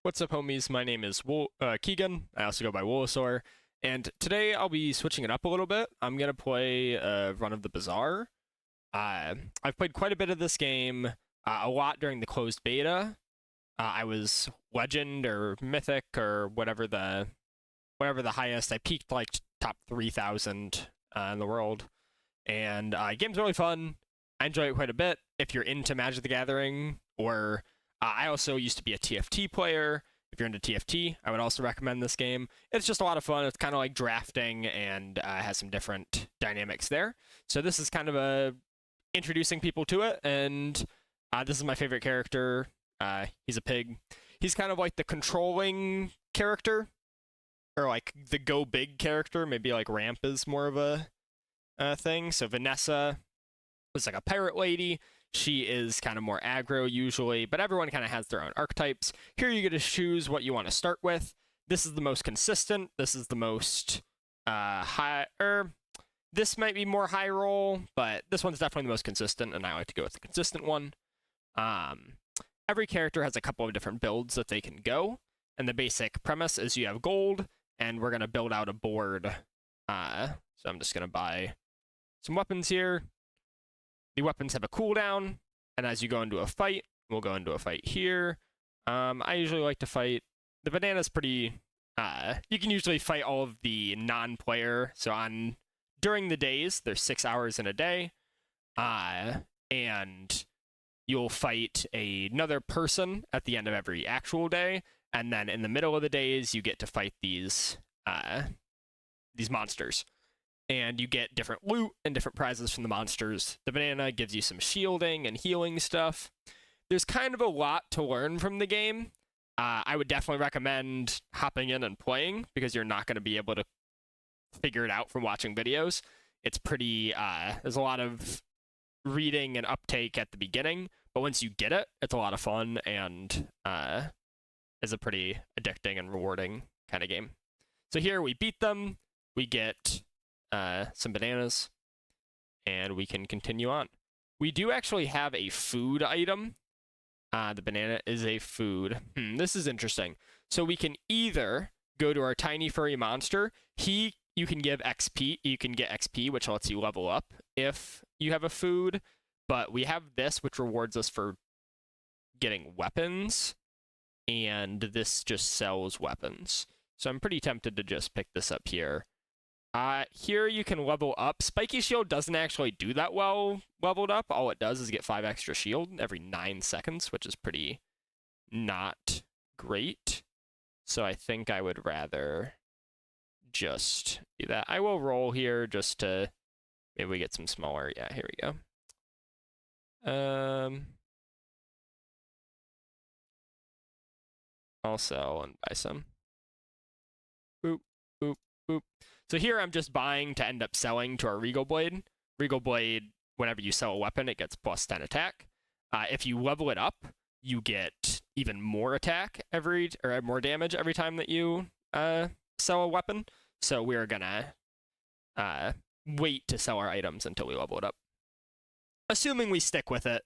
What's up, homies? My name is Keegan. I also go by Wolasaur. And today I'll be switching it up a little bit. I'm going to play a run of the Bazaar. I've played quite a bit of this game, a lot during the closed beta. I was Legend or Mythic or whatever the highest. I peaked like top 3,000 in the world. And game's really fun. I enjoy it quite a bit. If you're into Magic the Gathering, or I also used to be a TFT player. If you're into TFT, I would also recommend this game. It's just a lot of fun. It's kind of like drafting and has some different dynamics there. So this is kind of introducing people to it, and this is my favorite character. He's a pig. He's kind of like the controlling character, or like the go big character. Maybe like Ramp is more of a thing. So Vanessa was like a pirate lady. She is kind of more aggro usually, but everyone kind of has their own archetypes. Here you get to choose what you want to start with. This is the most consistent. This is the most this might be more high roll, but this one's definitely the most consistent, and I like to go with the consistent one. Every character has a couple of different builds that they can go, and the basic premise is you have gold, and we're going to build out a board. So I'm just going to buy some weapons here. The weapons have a cooldown, and as you go into a fight, we'll go into a fight here. I usually like to fight. The banana's pretty. You can usually fight all of the non-player. So during the days, there's 6 hours in a day, and you'll fight another person at the end of every actual day, and then in the middle of the days, you get to fight these monsters. And you get different loot and different prizes from the monsters. The banana gives you some shielding and healing stuff. There's kind of a lot to learn from the game. I would definitely recommend hopping in and playing, because you're not going to be able to figure it out from watching videos. It's pretty, there's a lot of reading and uptake at the beginning, but once you get it, it's a lot of fun and is a pretty addicting and rewarding kind of game. So here we beat them, we get some bananas, and we can continue on. We do actually have a food item. The banana is a food. This is interesting. So we can either go to our tiny furry monster. You can give XP. You can get XP, which lets you level up if you have a food. But we have this, which rewards us for getting weapons, and this just sells weapons. So I'm pretty tempted to just pick this up here. Here you can level up. Spiky Shield doesn't actually do that well leveled up. All it does is get 5 extra shield every 9 seconds, which is pretty not great. So I think I would rather just do that. I will roll here just to maybe we get some smaller. Yeah, here we go. I'll sell and buy some. Boop, boop, boop. So here I'm just buying to end up selling to our Regal Blade. Regal Blade, whenever you sell a weapon, it gets plus 10 attack. If you level it up, you get even more attack or more damage every time that you sell a weapon. So we're gonna wait to sell our items until we level it up. Assuming we stick with it,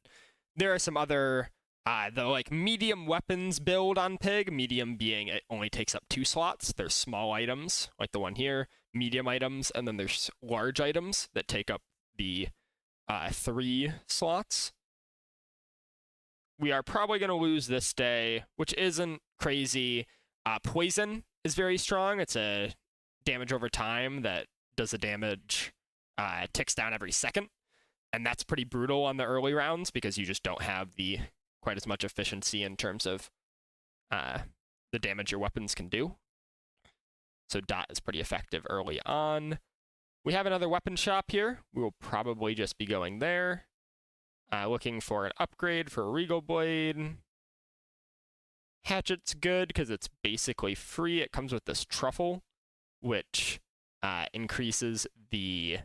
there are some other the like medium weapons build on Pig, medium being it only takes up 2 slots. There's small items, like the one here, medium items, and then there's large items that take up the 3 slots. We are probably going to lose this day, which isn't crazy. Poison is very strong. It's a damage over time that does the damage, ticks down every second. And that's pretty brutal on the early rounds, because you just don't have quite as much efficiency in terms of the damage your weapons can do. So Dot is pretty effective early on. We have another weapon shop here. We will probably just be going there. Looking for an upgrade for a Regal Blade. Hatchet's good because it's basically free. It comes with this truffle, which increases the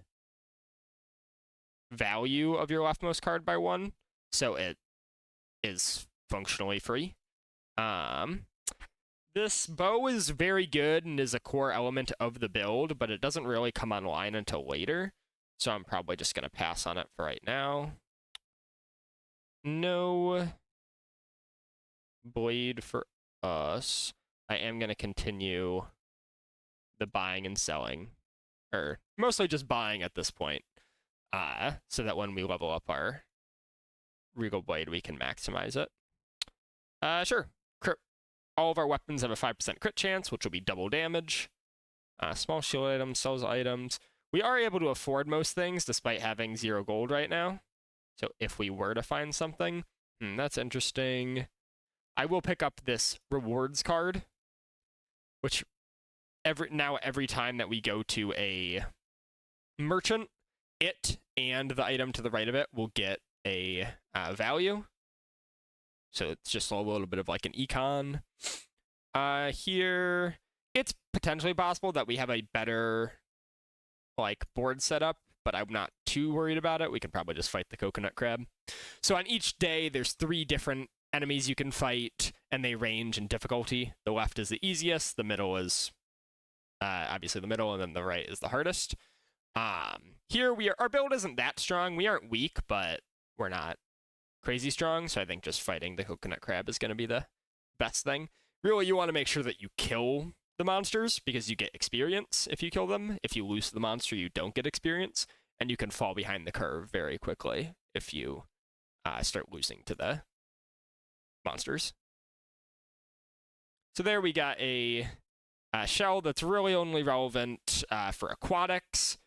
value of your leftmost card by 1. So it is functionally free. This bow is very good and is a core element of the build, but it doesn't really come online until later. So I'm probably just going to pass on it for right now. No blade for us, I am going to continue the buying and selling, or mostly just buying at this point, so that when we level up our Regal Blade, we can maximize it. Sure. All of our weapons have a 5% crit chance, which will be double damage. Small shield items, sells items. We are able to afford most things despite having 0 gold right now. So if we were to find something, that's interesting. I will pick up this rewards card, which every time that we go to a merchant, it and the item to the right of it will get a value. So it's just a little bit of like an econ. Here, it's potentially possible that we have a better like board setup, but I'm not too worried about it. We can probably just fight the coconut crab. So on each day, there's 3 different enemies you can fight, and they range in difficulty. The left is the easiest, the middle is obviously the middle, and then the right is the hardest. Here our build isn't that strong. We aren't weak, but we're not crazy strong, so I think just fighting the coconut crab is going to be the best thing. Really, you want to make sure that you kill the monsters, because you get experience if you kill them. If you lose the monster, you don't get experience, and you can fall behind the curve very quickly if you start losing to the monsters. So there we got a shell that's really only relevant for aquatics.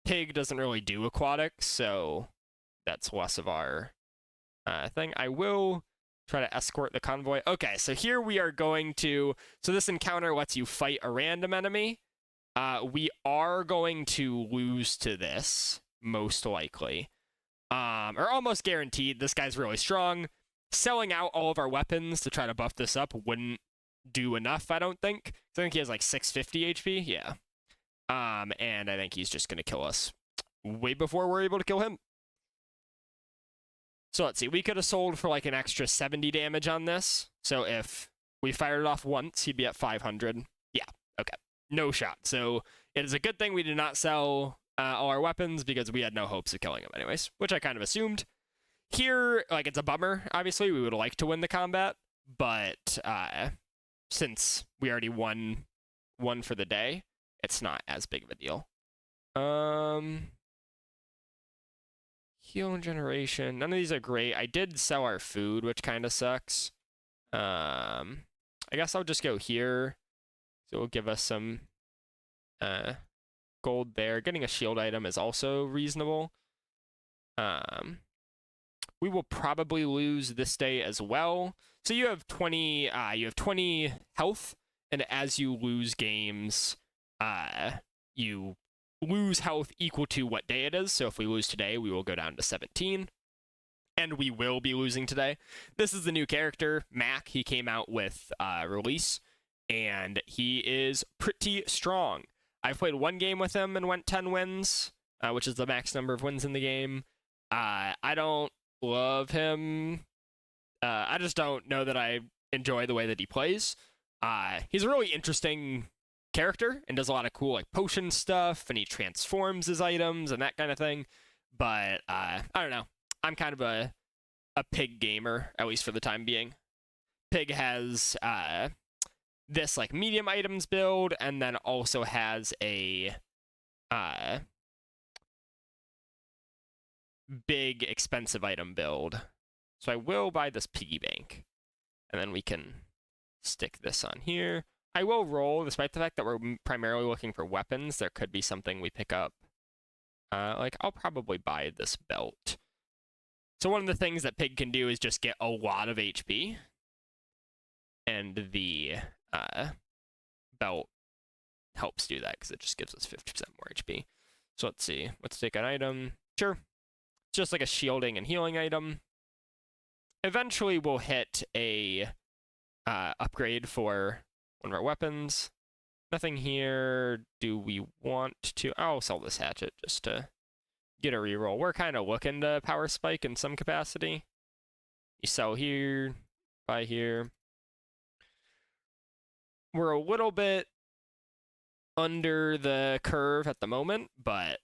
Pig doesn't really do aquatics, so that's less of our thing. I will try to escort the convoy. Okay, so here we are going to... So this encounter lets you fight a random enemy. We are going to lose to this, most likely. Or almost guaranteed. This guy's really strong. Selling out all of our weapons to try to buff this up wouldn't do enough, I don't think. I think he has like 650 HP, yeah. And I think he's just going to kill us way before we're able to kill him. So let's see, we could have sold for like an extra 70 damage on this. So if we fired it off once, he'd be at 500. Yeah, okay. No shot. So it is a good thing we did not sell all our weapons, because we had no hopes of killing him anyways, which I kind of assumed. Here, like, it's a bummer, obviously. We would like to win the combat, but since we already won one for the day, it's not as big of a deal. Heal and generation. None of these are great. I did sell our food, which kind of sucks. I guess I'll just go here. So it'll give us some gold there. Getting a shield item is also reasonable. We will probably lose this day as well. So you have 20 health, and as you lose games, you lose health equal to what day it is. So if we lose today, we will go down to 17. And we will be losing today. This is the new character, Mac. He came out with release, and he is pretty strong. I've played 1 game with him and went 10 wins, which is the max number of wins in the game. I don't love him. I just don't know that I enjoy the way that he plays. He's a really interesting character and does a lot of cool like potion stuff, and he transforms his items and that kind of thing. But I don't know. I'm kind of a pig gamer, at least for the time being. Pig has this like medium items build, and then also has a big expensive item build. So I will buy this piggy bank, and then we can stick this on here. I will roll, despite the fact that we're primarily looking for weapons. There could be something we pick up. Like, I'll probably buy this belt. So one of the things that Pig can do is just get a lot of HP. And the belt helps do that, because it just gives us 50% more HP. So let's see. Let's take an item. Sure. It's just like a shielding and healing item. Eventually we'll hit a upgrade for one of our weapons. Nothing here. Do we want to... I'll sell this hatchet just to get a reroll. We're kind of looking to power spike in some capacity. You sell here, buy here. We're a little bit under the curve at the moment, but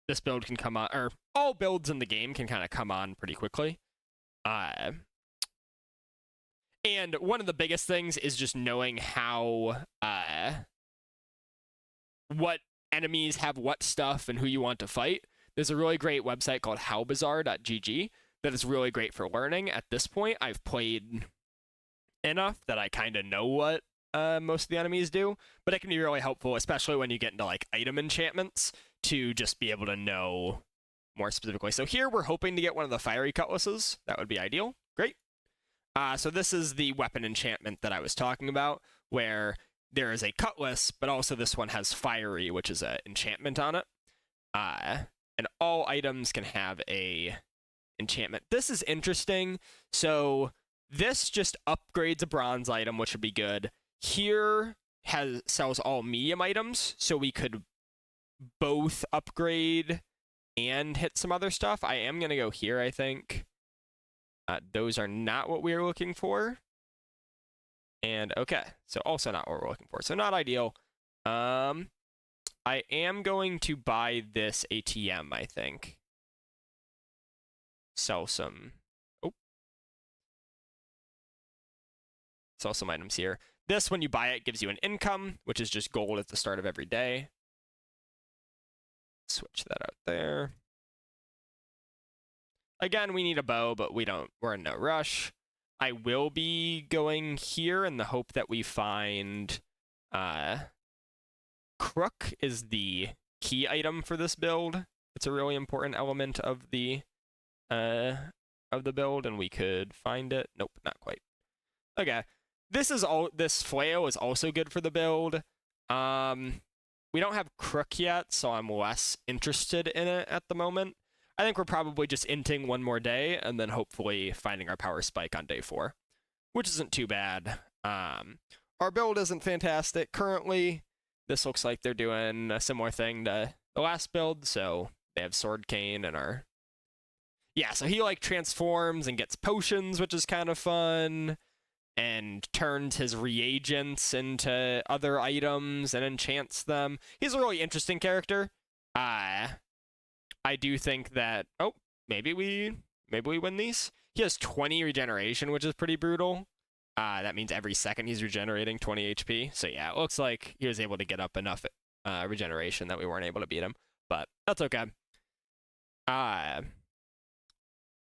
this build can come on, or all builds in the game can kind of come on pretty quickly. And one of the biggest things is just knowing how what enemies have what stuff and who you want to fight. There's a really great website called howbazaar.gg that is really great for learning. At this point, I've played enough that I kind of know what most of the enemies do, but it can be really helpful, especially when you get into like item enchantments, to just be able to know more specifically. So here we're hoping to get one of the fiery cutlasses. That would be ideal. Great. So this is the weapon enchantment that I was talking about, where there is a cutlass, but also this one has fiery, which is an enchantment on it. And all items can have a enchantment. This is interesting. So this just upgrades a bronze item, which would be good. Here sells all medium items, so we could both upgrade and hit some other stuff. I am going to go here, I think. Those are not what we were looking for. And okay, so also not what we're looking for. So not ideal. I am going to buy this ATM, I think. Sell some... Oh. Sell some items here. This, when you buy it, gives you an income, which is just gold at the start of every day. Switch that out there. Again, we need a bow, but we're in no rush. I will be going here in the hope that we find Crook is the key item for this build. It's a really important element of the build, and we could find it. Nope, not quite. Okay. This flail is also good for the build. We don't have Crook yet, so I'm less interested in it at the moment. I think we're probably just inting one more day and then hopefully finding our power spike on day 4, which isn't too bad. Our build isn't fantastic currently. This looks like they're doing a similar thing to the last build, so they have Sword Cane and our... Yeah, so he like transforms and gets potions, which is kind of fun, and turns his reagents into other items and enchants them. He's a really interesting character. I do think that... Oh, maybe we win these. He has 20 regeneration, which is pretty brutal. That means every second he's regenerating 20 HP. So yeah, it looks like he was able to get up enough regeneration that we weren't able to beat him. But that's okay.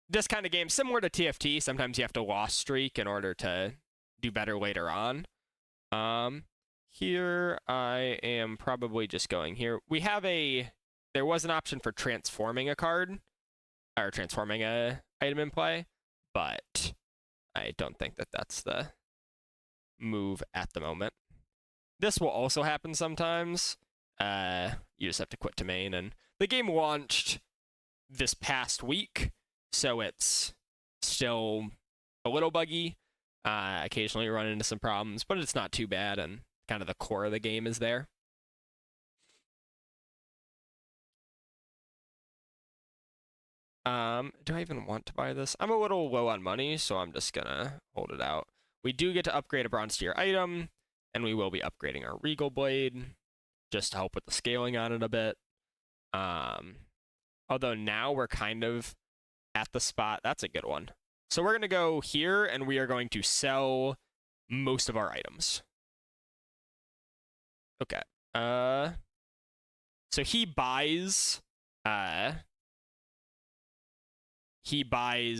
This kind of game, similar to TFT, sometimes you have to loss streak in order to do better later on. Here I am probably just going here. There was an option for transforming a card, or transforming a item in play, but I don't think that that's the move at the moment. This will also happen sometimes. You just have to quit to main, and the game launched this past week, so it's still a little buggy. Occasionally run into some problems, but it's not too bad, and kind of the core of the game is there. Do I even want to buy this? I'm a little low on money, so I'm just gonna hold it out. We do get to upgrade a bronze tier item, and we will be upgrading our Regal Blade, just to help with the scaling on it a bit. Although now we're kind of at the spot. That's a good one. So we're gonna go here, and we are going to sell most of our items. Okay. So he buys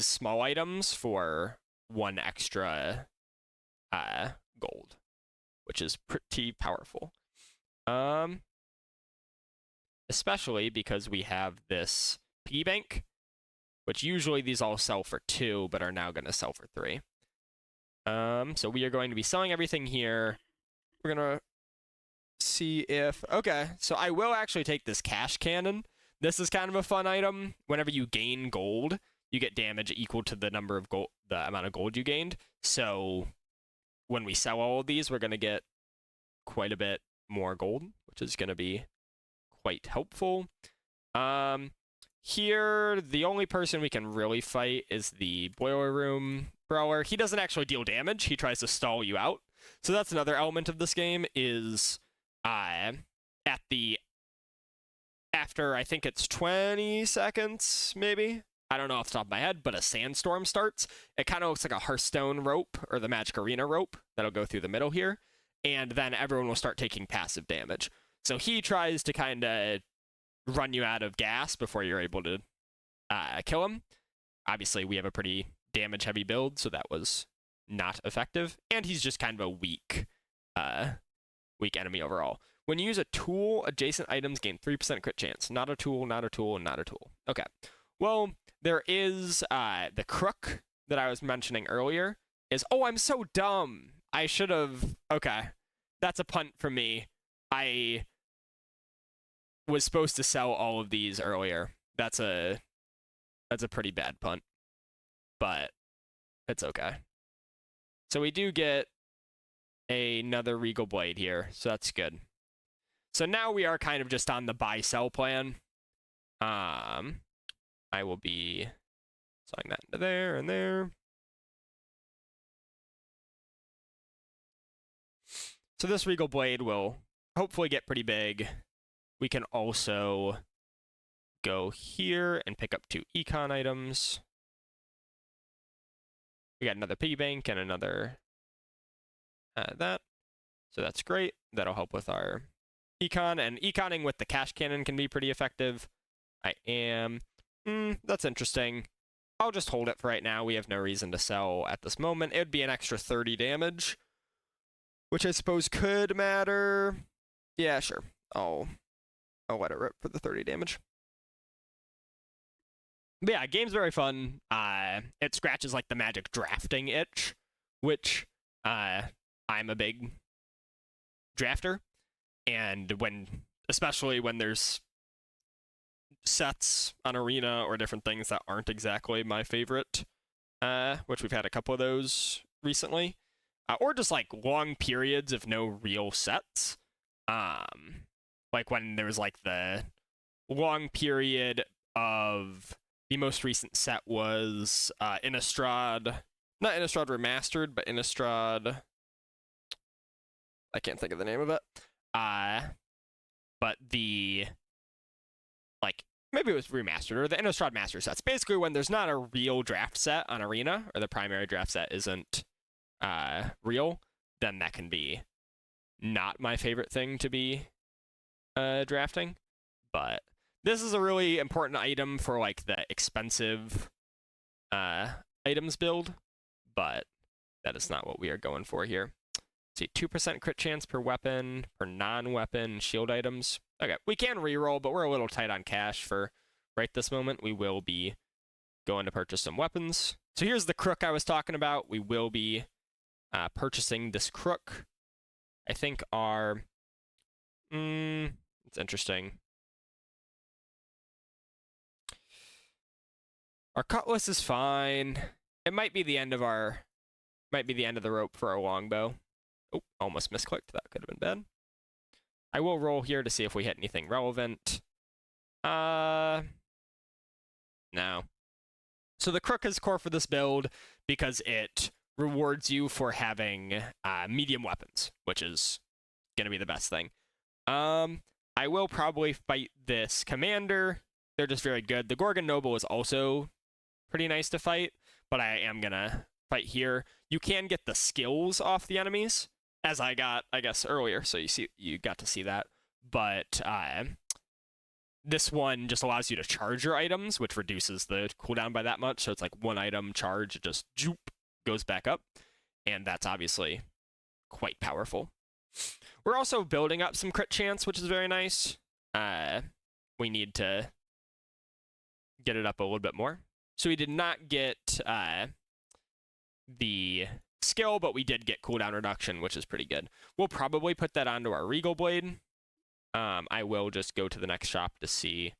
small items for 1 extra gold, which is pretty powerful. Especially because we have this piggy bank, which usually these all sell for 2, but are now going to sell for 3. So we are going to be selling everything here. We're going to see if... Okay, so I will actually take this cash cannon. This is kind of a fun item. Whenever you gain gold, you get damage equal to the number of gold, the amount of gold you gained. So when we sell all of these, we're going to get quite a bit more gold, which is going to be quite helpful. Here, the only person we can really fight is the Boiler Room Brawler. He doesn't actually deal damage. He tries to stall you out. So that's another element of this game is after I think it's 20 seconds, maybe, I don't know off the top of my head, but a sandstorm starts. It kind of looks like a Hearthstone rope or the Magic Arena rope that'll go through the middle here. And then everyone will start taking passive damage. So he tries to kind of run you out of gas before you're able to kill him. Obviously, we have a pretty damage-heavy build, so that was not effective. And he's just kind of a weak enemy overall. When you use a tool, adjacent items gain 3% crit chance. Not a tool, not a tool, not a tool. Okay. Well, there is the crook that I was mentioning earlier. Oh, I'm so dumb. I should have... Okay. That's a punt for me. I was supposed to sell all of these earlier. That's a pretty bad punt. But it's okay. So we do get another Regal Blade here, so that's good. So now we are kind of just on the buy-sell plan. I will be selling that into there and there. So this Regal Blade will hopefully get pretty big. We can also go here and pick up 2 econ items. We got another piggy bank and another that. So that's great. That'll help with our econ. And econing with the cash cannon can be pretty effective. That's interesting. I'll just hold it for right now. We have no reason to sell at this moment. It would be an extra 30 damage, which I suppose could matter. Yeah, sure. I'll let it rip for the 30 damage. But yeah, game's very fun. It scratches like the magic drafting itch, which I'm a big drafter. And especially when there's sets on Arena or different things that aren't exactly my favorite, which we've had a couple of those recently, or just like long periods of no real sets. Like when there was like the long period of the most recent set was Innistrad, not Innistrad Remastered, but Innistrad, I can't think of the name of it. But the, like, maybe it was Remastered, or the Innistrad Master sets. Basically, when there's not a real draft set on Arena, or the primary draft set isn't real, then that can be not my favorite thing to be drafting. But this is a really important item for, like, the expensive items build, but that is not what we are going for here. See, 2% crit chance per weapon, per non-weapon shield items. Okay, we can reroll, but we're a little tight on cash for right this moment. We will be going to purchase some weapons. So here's the crook I was talking about. We will be purchasing this crook. I think our... it's interesting. Our cutlass is fine. It might be the end of the rope for our longbow. Oh, almost misclicked. That could have been bad. I will roll here to see if we hit anything relevant. No. So the crook is core for this build because it rewards you for having medium weapons, which is going to be the best thing. I will probably fight this commander. They're just very good. The Gorgon Noble is also pretty nice to fight, but I am going to fight here. You can get the skills off the enemies, as I got, I guess, earlier, so you got to see that. But this one just allows you to charge your items, which reduces the cooldown by that much. So it's like one item charge, it just joop, goes back up. And that's obviously quite powerful. We're also building up some crit chance, which is very nice. We need to get it up a little bit more. So we did not get the skill, but we did get cooldown reduction, which is pretty good. We'll probably put that onto our Regal Blade. I will just go to the next shop to see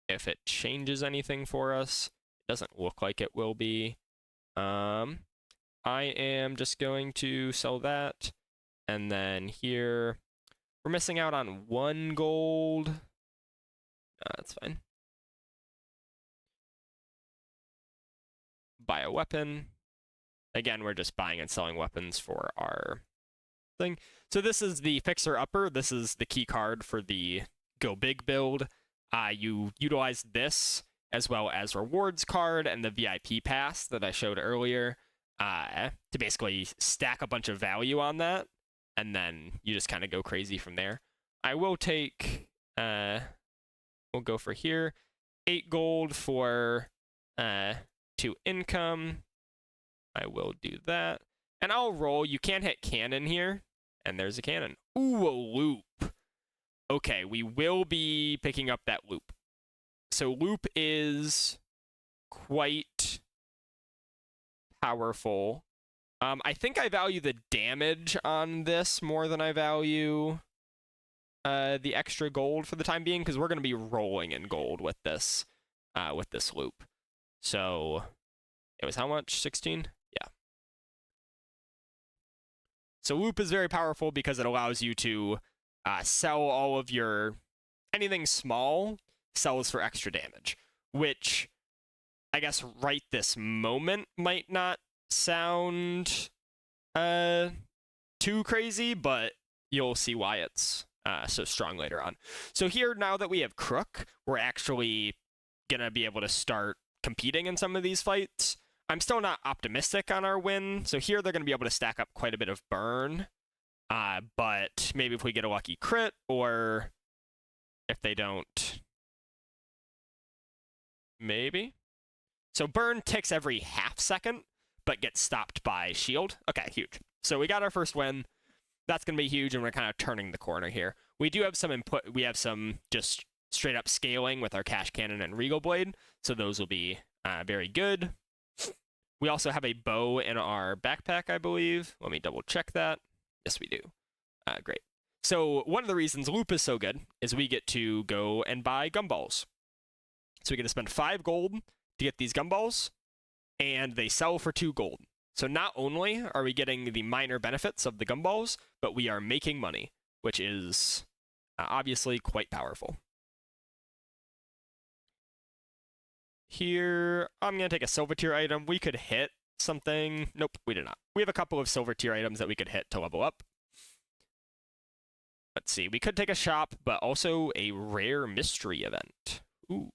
if it changes anything for us. It doesn't look like it will be. I am just going to sell that. And then here, we're missing out on 1 gold. That's fine. Buy a weapon. Again, we're just buying and selling weapons for our thing. So this is the Fixer Upper. This is the key card for the Go Big build. You utilize this as well as rewards card and the VIP pass that I showed earlier, to basically stack a bunch of value on that, and then you just kind of go crazy from there. I will take, we'll go for here, 8 gold for 2 income. I will do that. And I'll roll. You can hit cannon here, and there's a cannon. Ooh, a loop. Okay, we will be picking up that loop. So loop is quite powerful. I think I value the damage on this more than I value the extra gold for the time being, because we're going to be rolling in gold with this loop. So it was how much? 16? Yeah. So loop is very powerful because it allows you to sell all of your anything small sells for extra damage, which I guess right this moment might not sound too crazy, but you'll see why it's so strong later on. So here, now that we have Crook, we're actually gonna be able to start competing in some of these fights. I'm still not optimistic on our win, so here they're gonna be able to stack up quite a bit of burn, but maybe if we get a lucky crit, or if they don't, maybe. So burn ticks every half second, but gets stopped by shield. Okay, huge. So we got our first win. That's going to be huge, and we're kind of turning the corner here. We do have some input. We have some just straight up scaling with our Cash Cannon and Regal Blade, so those will be very good. We also have a bow in our backpack, I believe. Let me double check that. Yes, we do. Great. So one of the reasons loop is so good is we get to go and buy gumballs. So we get to spend 5 gold to get these gumballs, and they sell for 2 gold. So not only are we getting the minor benefits of the gumballs, but we are making money, which is obviously quite powerful. Here, I'm going to take a silver tier item. We could hit something. Nope, we did not. We have a couple of silver tier items that we could hit to level up. Let's see. We could take a shop, but also a rare mystery event. Ooh.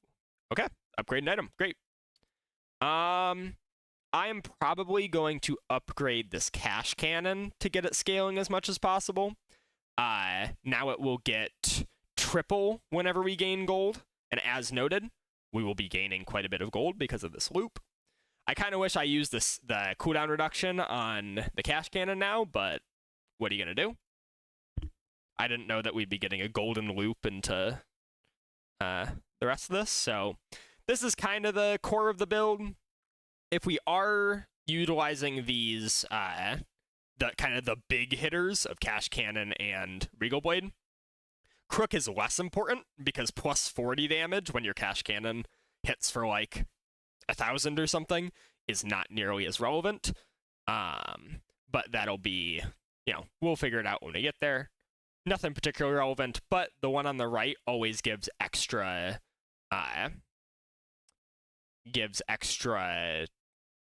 Okay. Upgrade an item. Great. I am probably going to upgrade this Cash Cannon to get it scaling as much as possible. Now it will get triple whenever we gain gold, and as noted, we will be gaining quite a bit of gold because of this loop. I kind of wish I used the cooldown reduction on the Cash Cannon now, but what are you going to do? I didn't know that we'd be getting a golden loop into the rest of this, so this is kind of the core of the build. If we are utilizing these, the big hitters of Cash Cannon and Regal Blade, Crook is less important because plus 40 damage when your Cash Cannon hits for like 1,000 or something is not nearly as relevant. But that'll be, we'll figure it out when we get there. Nothing particularly relevant, but the one on the right always gives extra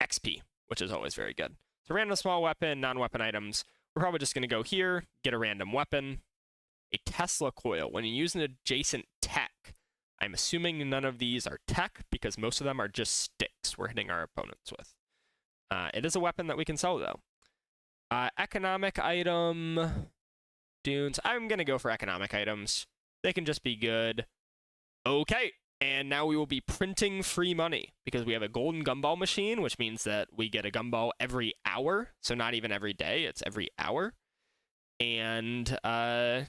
XP, which is always very good. So random small weapon, non-weapon items. We're probably just going to go here, get a random weapon. A Tesla coil. When you use an adjacent tech, I'm assuming none of these are tech because most of them are just sticks we're hitting our opponents with. It is a weapon that we can sell, though. Economic item. Dunes. I'm going to go for economic items. They can just be good. Okay. And now we will be printing free money because we have a golden gumball machine, which means that we get a gumball every hour. So not even every day, it's every hour. And that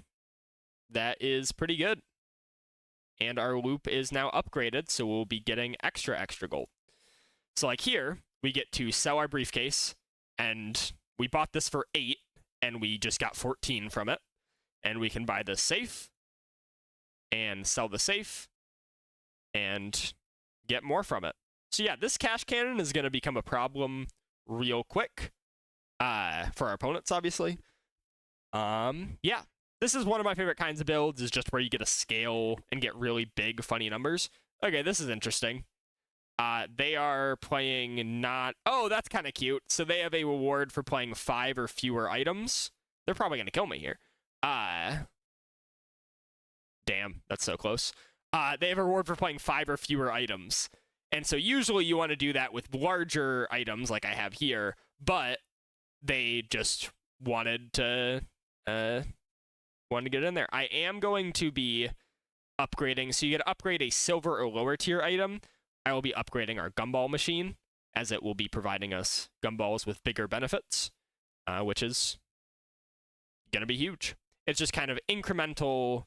is pretty good. And our loop is now upgraded, so we'll be getting extra gold. So like here, we get to sell our briefcase, and we bought this for 8, and we just got 14 from it. And we can buy the safe, and sell the safe, and get more from it. So yeah, this Cash Cannon is going to become a problem real quick for our opponents, obviously. Yeah, this is one of my favorite kinds of builds, is just where you get a scale and get really big, funny numbers. Okay, this is interesting. They are playing not... Oh, that's kind of cute. So they have a reward for playing 5 or fewer items. They're probably going to kill me here. Damn, that's so close. They have a reward for playing 5 or fewer items. And so usually you want to do that with larger items like I have here, but they just wanted to get it in there. I am going to be upgrading. So you get to upgrade a silver or lower tier item. I will be upgrading our gumball machine, as it will be providing us gumballs with bigger benefits, which is going to be huge. It's just kind of incremental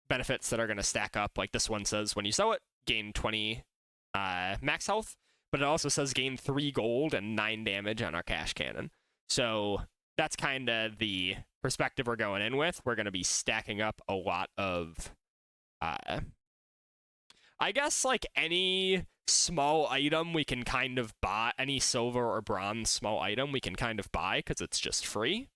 benefits that are going to stack up. Like this one says, when you sell it, gain 20 max health, but it also says gain 3 gold and 9 damage on our cash cannon. So that's kind of the perspective we're going in with. We're going to be stacking up a lot of, I guess, like any small item we can kind of buy, any silver or bronze small item we can kind of buy because it's just free,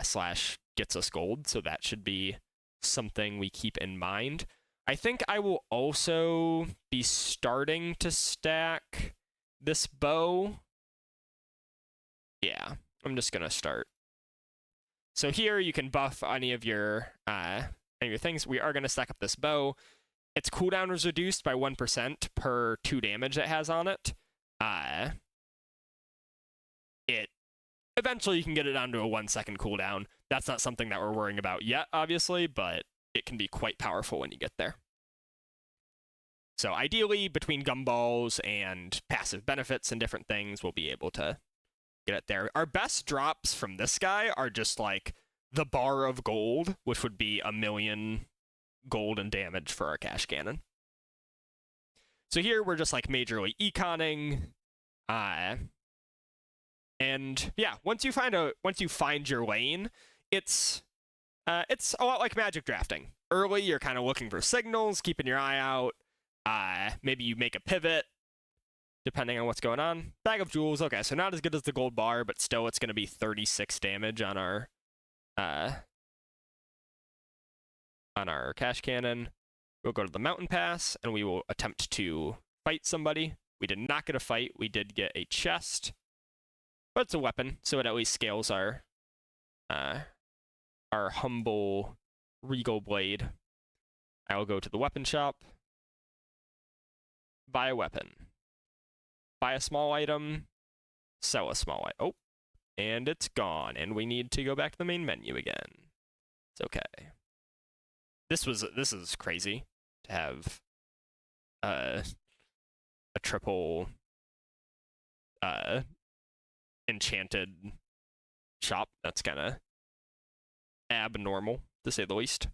slash gets us gold. So that should be something we keep in mind. I think I will also be starting to stack this bow. Yeah, I'm just gonna start. So here you can buff any of your things. We are gonna stack up this bow. Its cooldown is reduced by 1% per 2 damage it has on it. Eventually you can get it down to a 1-second cooldown. That's not something that we're worrying about yet, obviously, but it can be quite powerful when you get there. So ideally, between gumballs and passive benefits and different things, we'll be able to get it there. Our best drops from this guy are just like the bar of gold, which would be 1,000,000 gold and damage for our cash cannon. So here we're just like majorly econing, and yeah, once you find your lane, it's a lot like magic drafting. Early, you're kind of looking for signals, keeping your eye out. Maybe you make a pivot, depending on what's going on. Bag of jewels, okay, so not as good as the gold bar, but still it's going to be 36 damage on our cash cannon. We'll go to the mountain pass, and we will attempt to fight somebody. We did not get a fight. We did get a chest, but it's a weapon, so it at least scales our humble regal blade. I will go to the weapon shop, buy a weapon, buy a small item, sell a small item. Oh, and it's gone, and we need to go back to the main menu again. It's okay. This is crazy to have a triple enchanted shop. That's kind of abnormal, to say the least.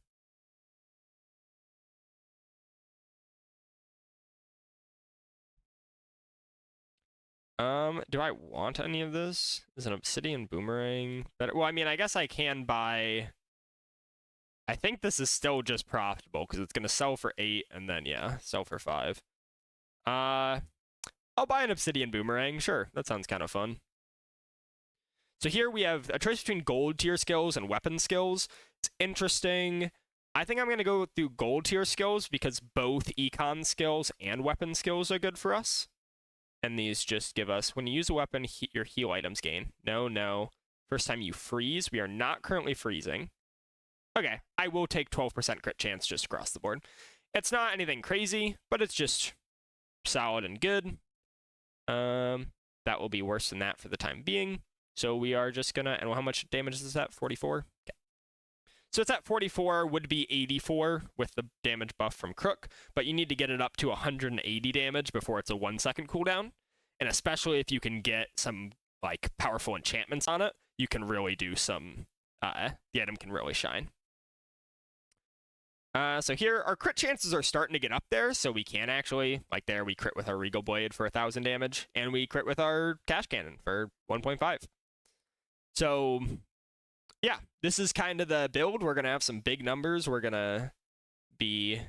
Do I want any of this? Is an obsidian boomerang better? Well, I mean, I guess I can buy. I think this is still just profitable because it's gonna sell for 8 and then yeah, sell for 5. I'll buy an obsidian boomerang. Sure, that sounds kind of fun. So here we have a choice between gold tier skills and weapon skills. It's interesting. I think I'm gonna go through gold tier skills because both econ skills and weapon skills are good for us. And these just give us, when you use a weapon, your heal items gain. No. First time you freeze. We are not currently freezing. Okay, I will take 12% crit chance just across the board. It's not anything crazy, but it's just solid and good. That will be worse than that for the time being. So we are just gonna, and how much damage is that? 44? Okay. So it's at 44, would be 84 with the damage buff from Crook, but you need to get it up to 180 damage before it's a 1-second cooldown. And especially if you can get some like powerful enchantments on it, you can really do some, the item can really shine. So here, our crit chances are starting to get up there, so we can actually, like there, we crit with our Regal Blade for 1,000 damage, and we crit with our Cash Cannon for 1.5. So, yeah, this is kind of the build. We're going to have some big numbers. We're going to be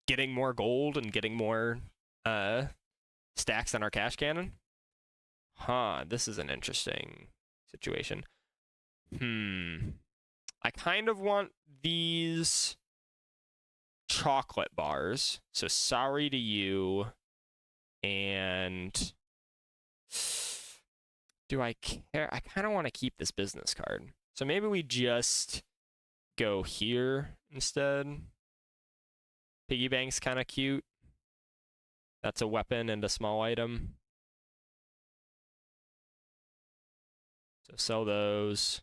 getting more gold and getting more stacks on our Cash Cannon. This is an interesting situation. I kind of want these chocolate bars. So sorry to you. And do I care? I kind of want to keep this business card. So maybe we just go here instead. Piggy bank's kind of cute. That's a weapon and a small item. So sell those.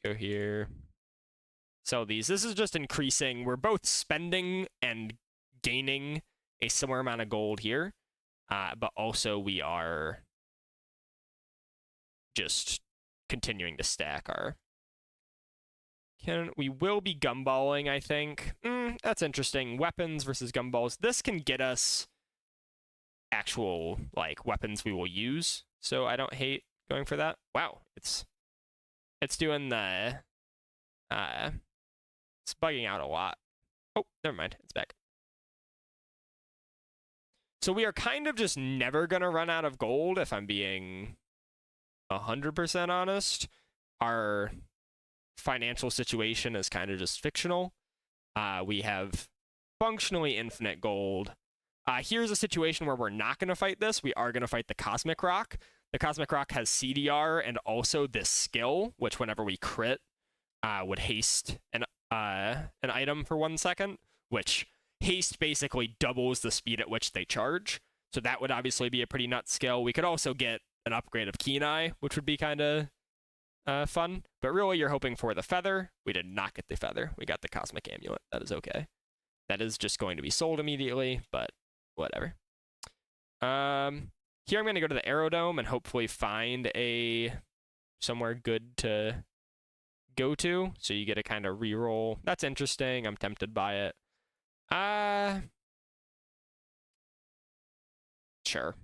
Go here. Sell these. This is just increasing. We're both spending and gaining a similar amount of gold here, but also we are just continuing to stack our... We will be gumballing, I think. That's interesting. Weapons versus gumballs. This can get us actual, like, weapons we will use, so I don't hate going for that. Wow, it's doing the... it's bugging out a lot. Oh, never mind. It's back. So we are kind of just never going to run out of gold, if I'm being 100% honest. Our financial situation is kind of just fictional. We have functionally infinite gold. Here's a situation where we're not going to fight this. We are going to fight the Cosmic Rock. The Cosmic Rock has CDR and also this skill, which whenever we crit, would haste an item for 1 second, which haste basically doubles the speed at which they charge. So that would obviously be a pretty nuts skill. We could also get an upgrade of Keen Eye, which would be kind of fun. But really, you're hoping for the feather. We did not get the feather. We got the Cosmic Amulet. That is okay. That is just going to be sold immediately, but whatever. Here I'm going to go to the Aerodome and hopefully find somewhere good to go to. So you get a kind of reroll. That's interesting. I'm tempted by it. Sure.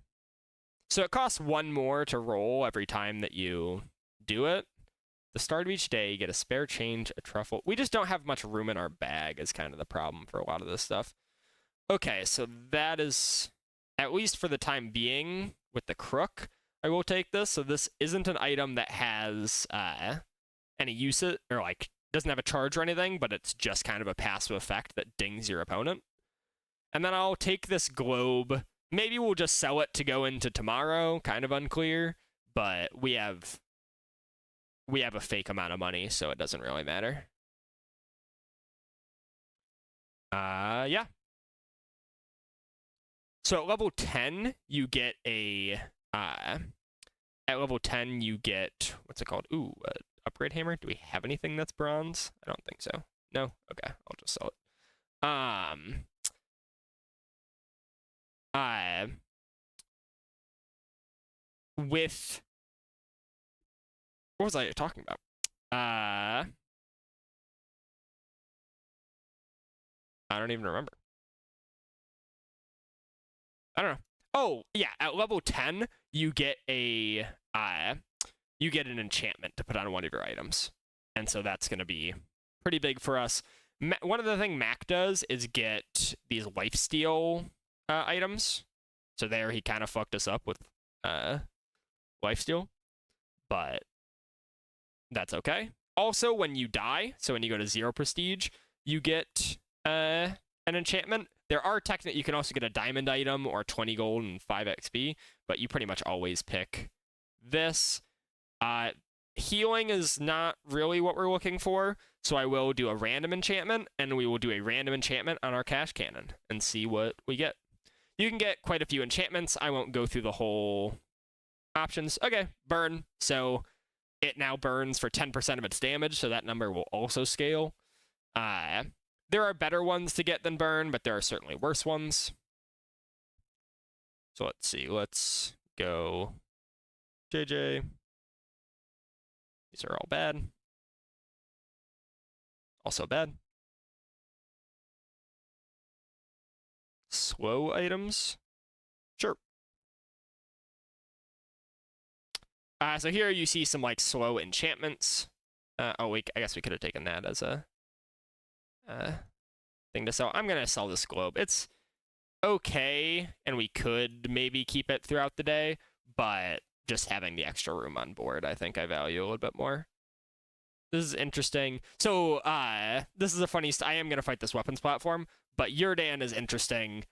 So it costs 1 more to roll every time that you do it. The start of each day, you get a spare change, a truffle. We just don't have much room in our bag is kind of the problem for a lot of this stuff. Okay, so that is, at least for the time being, with the crook, I will take this. So this isn't an item that has any use, or like doesn't have a charge or anything, but it's just kind of a passive effect that dings your opponent. And then I'll take this globe. Maybe we'll just sell it to go into tomorrow, kind of unclear, but we have a fake amount of money, so it doesn't really matter. Yeah. So at level 10, you get at level 10, you get, what's it called? Ooh, upgrade hammer. Do we have anything that's bronze? I don't think so. No? Okay, I'll just sell it. With, what was I talking about? I don't even remember. I don't know. Oh, yeah, at level 10, you get an enchantment to put on one of your items. And so that's going to be pretty big for us. One of the things Mac does is get these lifesteal items. So there he kind of fucked us up with lifesteal. But that's okay. Also, when you die, so when you go to 0 prestige, you get an enchantment. There are you can also get a diamond item or 20 gold and 5 XP, but you pretty much always pick this. Healing is not really what we're looking for, so I will do a random enchantment, and we will do a random enchantment on our cash cannon and see what we get. You can get quite a few enchantments. I won't go through the whole options. Okay, burn. So it now burns for 10% of its damage, so that number will also scale. There are better ones to get than burn, but there are certainly worse ones. So let's see. Let's go JJ. These are all bad. Also bad. Slow items. Sure. So here you see some like slow enchantments. Oh, I guess we could have taken that as a thing to sell. I'm gonna sell this globe. It's okay, and we could maybe keep it throughout the day, but just having the extra room on board, I think I value a little bit more. This is interesting. So, this is a funny... I am gonna fight this weapons platform, but Yurdan is interesting.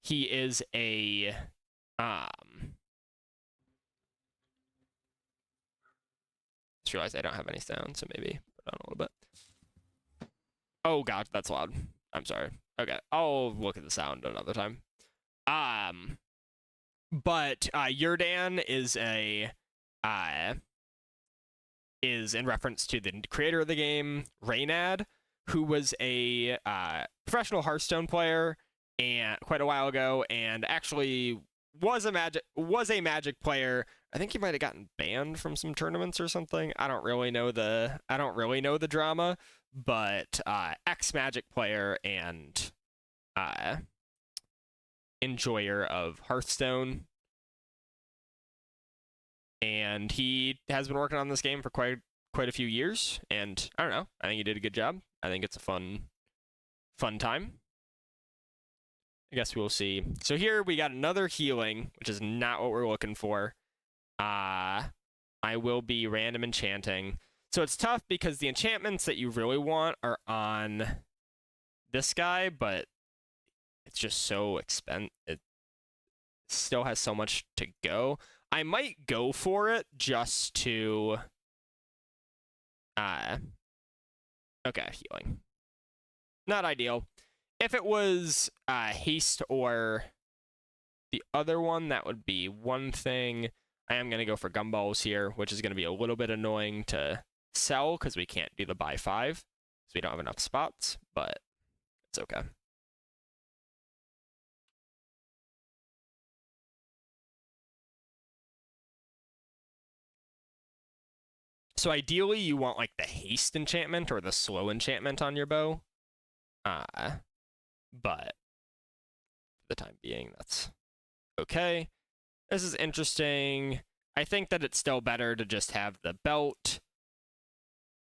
He is a... Just realized I don't have any sound, so maybe put on a little bit. Oh god, that's loud. I'm sorry. Okay, I'll look at the sound another time. But Yurdan is is in reference to the creator of the game, Reynad, who was a professional Hearthstone player and quite a while ago, and actually was a Magic player. I think he might have gotten banned from some tournaments or something. I don't really know the drama, but ex-Magic player and enjoyer of Hearthstone. And he has been working on this game for quite a few years, and I don't know, I think he did a good job. I think it's a fun time. I guess we'll see. So here we got another healing, which is not what we're looking for. I will be random enchanting. So it's tough because the enchantments that you really want are on this guy, but it's just so expensive. It still has so much to go. I might go for it just to okay, healing. Not ideal. If it was haste or the other one, that would be one thing. I am going to go for gumballs here, which is going to be a little bit annoying to sell because we can't do the buy 5, so we don't have enough spots, but it's okay. So ideally, you want like the haste enchantment or the slow enchantment on your bow. But for the time being, that's okay. This is interesting. I think that it's still better to just have the belt.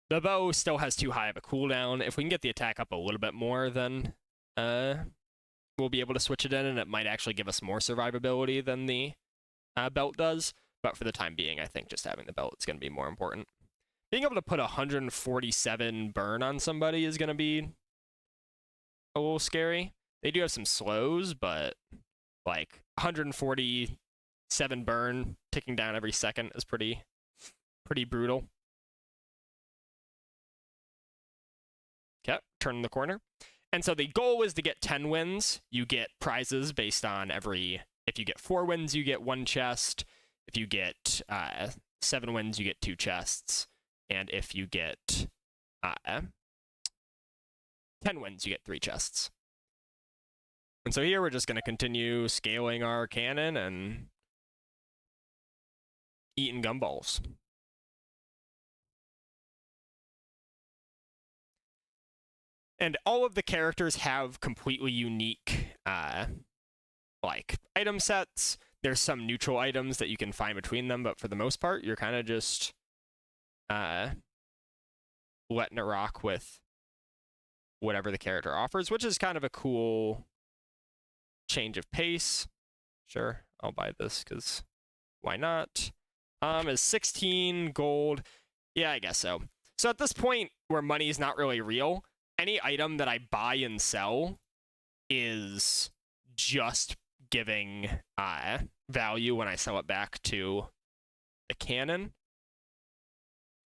The bow still has too high of a cooldown. If we can get the attack up a little bit more, then we'll be able to switch it in, and it might actually give us more survivability than the belt does. But for the time being, I think just having the belt is going to be more important. Being able to put 147 burn on somebody is going to be a little scary. They do have some slows, but like 147 burn ticking down every second is pretty brutal. Okay, turn the corner. And so the goal is to get 10 wins. You get prizes based on if you get 4 wins, you get 1 chest. If you get 7 wins, you get 2 chests. And if you get 10 wins, you get 3 chests. And so here we're just going to continue scaling our cannon and eating gumballs. And all of the characters have completely unique like item sets. There's some neutral items that you can find between them, but for the most part, you're kind of just letting it rock with whatever the character offers, which is kind of a cool change of pace. Sure, I'll buy this because why not? Is 16 gold? Yeah, I guess so. So at this point where money is not really real, any item that I buy and sell is just giving value when I sell it back to the cannon.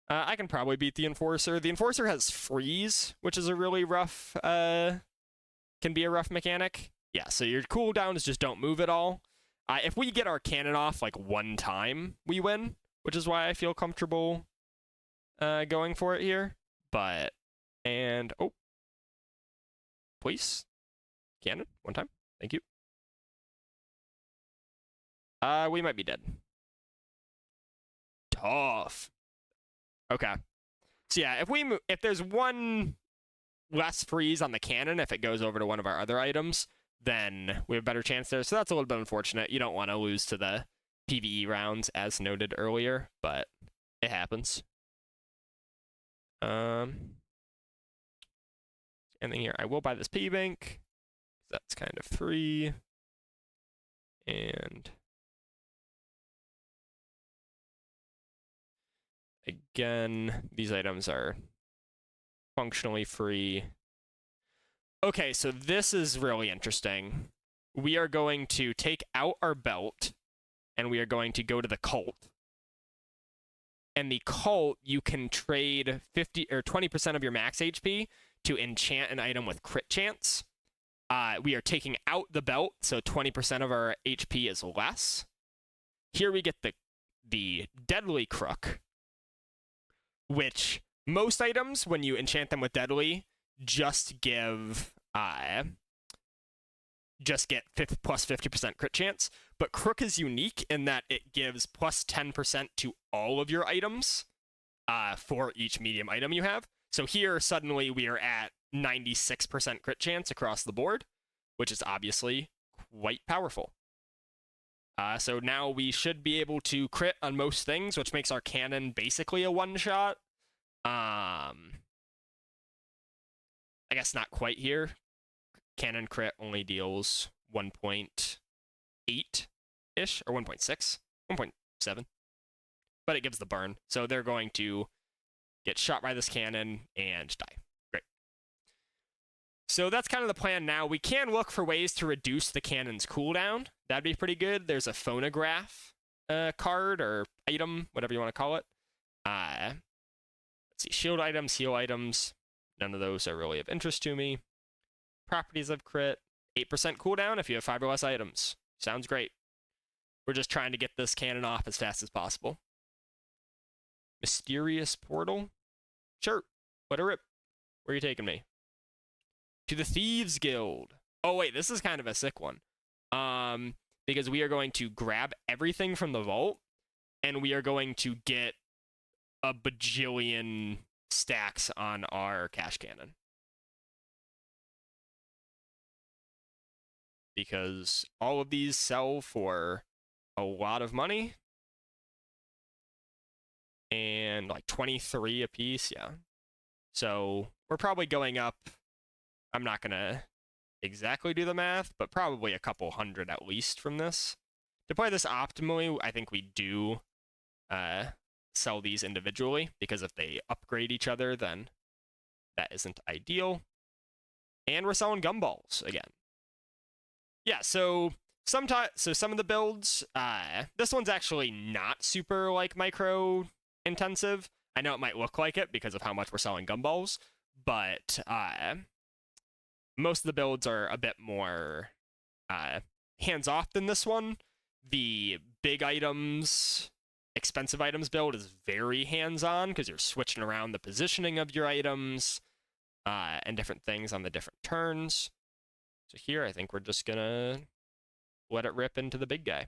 I can probably beat the Enforcer. The Enforcer has freeze, which is a really rough, can be a rough mechanic. Yeah, so your cooldowns just don't move at all. If we get our cannon off like 1 time, we win, which is why I feel comfortable going for it here. But, and, oh, please, cannon, 1 time, thank you. We might be dead. Tough. Okay. So yeah, if there's 1 less freeze on the cannon, if it goes over to one of our other items, then we have a better chance there. So that's a little bit unfortunate. You don't want to lose to the PvE rounds, as noted earlier, but it happens. And then here, I will buy this piggy bank. That's kind of free. And again, these items are functionally free. Okay, so this is really interesting. We are going to take out our belt, and we are going to go to the cult. And the cult, you can trade 50 or 20% of your max HP to enchant an item with crit chance. We are taking out the belt, so 20% of our HP is less. Here we get the deadly crook, which most items, when you enchant them with deadly, just give just get plus 50% crit chance. But crook is unique in that it gives plus 10% to all of your items for each medium item you have. So here, suddenly, we are at 96% crit chance across the board, which is obviously quite powerful. So now we should be able to crit on most things, which makes our cannon basically a one-shot. I guess not quite here. Cannon crit only deals 1.8-ish, or 1.6, 1.7. But it gives the burn. So they're going to get shot by this cannon and die. Great. So that's kind of the plan now. We can look for ways to reduce the cannon's cooldown. That'd be pretty good. There's a phonograph card or item, whatever you want to call it. Let's see, shield items, heal items. None of those are really of interest to me. Properties of crit, 8% cooldown if you have 5 or less items. Sounds great. We're just trying to get this cannon off as fast as possible. Mysterious portal? Sure. What a rip. Where are you taking me? To the Thieves Guild. Oh, wait, this is kind of a sick one. Because we are going to grab everything from the vault, and we are going to get a bajillion stacks on our cash cannon. Because all of these sell for a lot of money. And like 23 a piece, yeah. So we're probably going up. I'm not going to exactly do the math, but probably a couple hundred at least from this. To play this optimally, I think we do sell these individually, because if they upgrade each other, then that isn't ideal. And we're selling gumballs again. Yeah, so some of the builds, this one's actually not super like micro intensive. I know it might look like it because of how much we're selling gumballs, but most of the builds are a bit more hands-off than this one. The big items, expensive items build is very hands-on because you're switching around the positioning of your items and different things on the different turns. So here, I think we're just gonna let it rip into the big guy.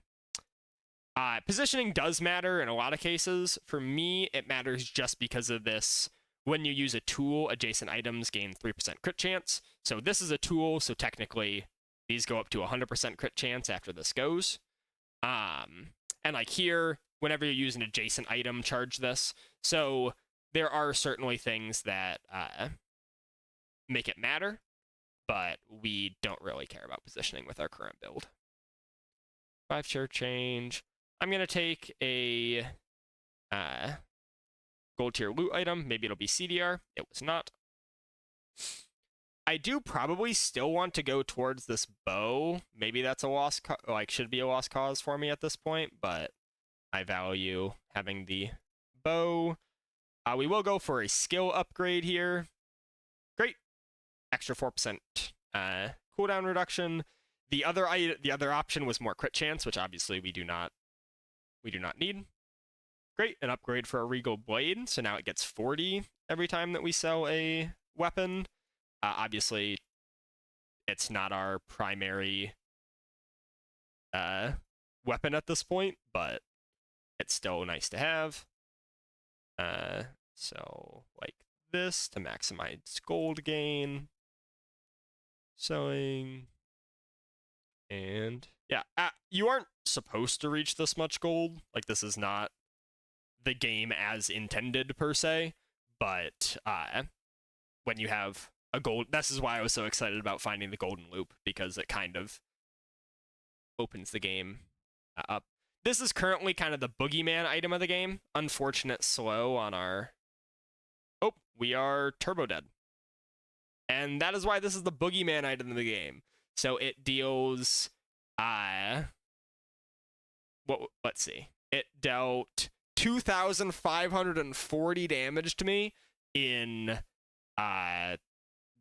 Positioning does matter in a lot of cases. For me, it matters just because of this. When you use a tool, adjacent items gain 3% crit chance. So this is a tool, so technically these go up to 100% crit chance after this goes. And like here, whenever you use an adjacent item, charge this. So there are certainly things that make it matter, but we don't really care about positioning with our current build. 5 share change. I'm going to take a gold tier loot item. Maybe it'll be CDR. It was not. I do probably still want to go towards this bow. Maybe that's a lost should be a lost cause for me at this point, but I value having the bow. We will go for a skill upgrade here. Great. Extra 4% cooldown reduction. The other option was more crit chance, which obviously we do not need. Great, an upgrade for a Regal Blade, so now it gets 40 every time that we sell a weapon. Obviously, it's not our primary weapon at this point, but it's still nice to have. So, like this to maximize gold gain. Selling. And yeah, you aren't supposed to reach this much gold. Like, this is not the game as intended per se, but when you have a gold, this is why I was so excited about finding the golden loop, because it kind of opens the game up. This is currently kind of the boogeyman item of the game. Unfortunate slow on our... Oh, we are turbo dead. And that is why this is the boogeyman item of the game. So it deals... let's see. It dealt 2,540 damage to me in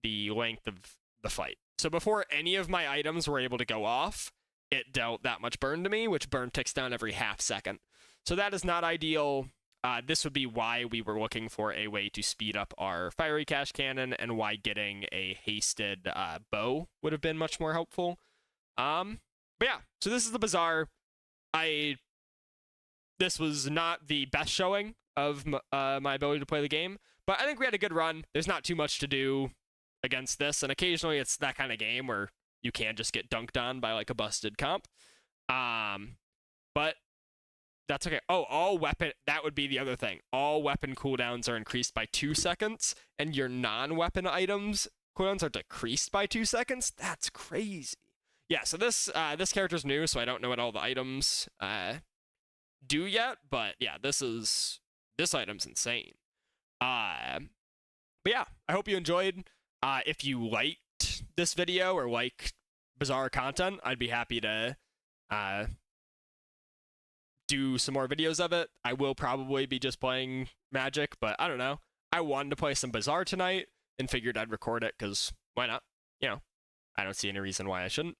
the length of the fight. So before any of my items were able to go off, it dealt that much burn to me, which burn ticks down every half second. So that is not ideal. This would be why we were looking for a way to speed up our fiery cash cannon, and why getting a hasted bow would have been much more helpful. But yeah, so this is the Bazaar. This was not the best showing of my ability to play the game, but I think we had a good run. There's not too much to do against this, and occasionally it's that kind of game where you can just get dunked on by like a busted comp. But that's okay. Oh, all weapon, that would be the other thing. All weapon cooldowns are increased by 2 seconds, and your non-weapon items cooldowns are decreased by 2 seconds. That's crazy. Yeah, so this character's new, so I don't know what all the items do yet, but yeah, this item's insane. But yeah, I hope you enjoyed. If you liked this video or like Bazaar content, I'd be happy to do some more videos of it. I will probably be just playing Magic, but I don't know. I wanted to play some Bazaar tonight and figured I'd record it because why not? You know, I don't see any reason why I shouldn't.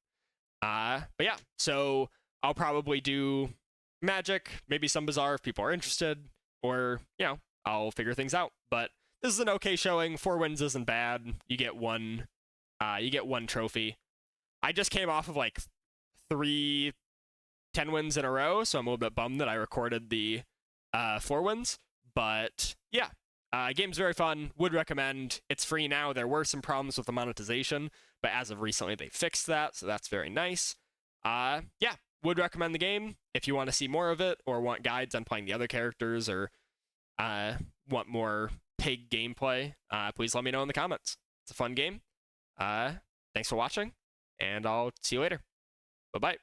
But yeah, so I'll probably do Magic, maybe some Bazaar if people are interested, or, you know, I'll figure things out. But this is an okay showing. 4 wins isn't bad. You get one trophy. I just came off of like 3 10 wins in a row, so I'm a little bit bummed that I recorded the 4 wins. But yeah, game's very fun. Would recommend. It's free now. There were some problems with the monetization, but as of recently they fixed that, so that's very nice. Yeah, would recommend the game. If you want to see more of it, or want guides on playing the other characters, or want more pig gameplay, please let me know in the comments. It's a fun game. Thanks for watching, and I'll see you later. Bye-bye.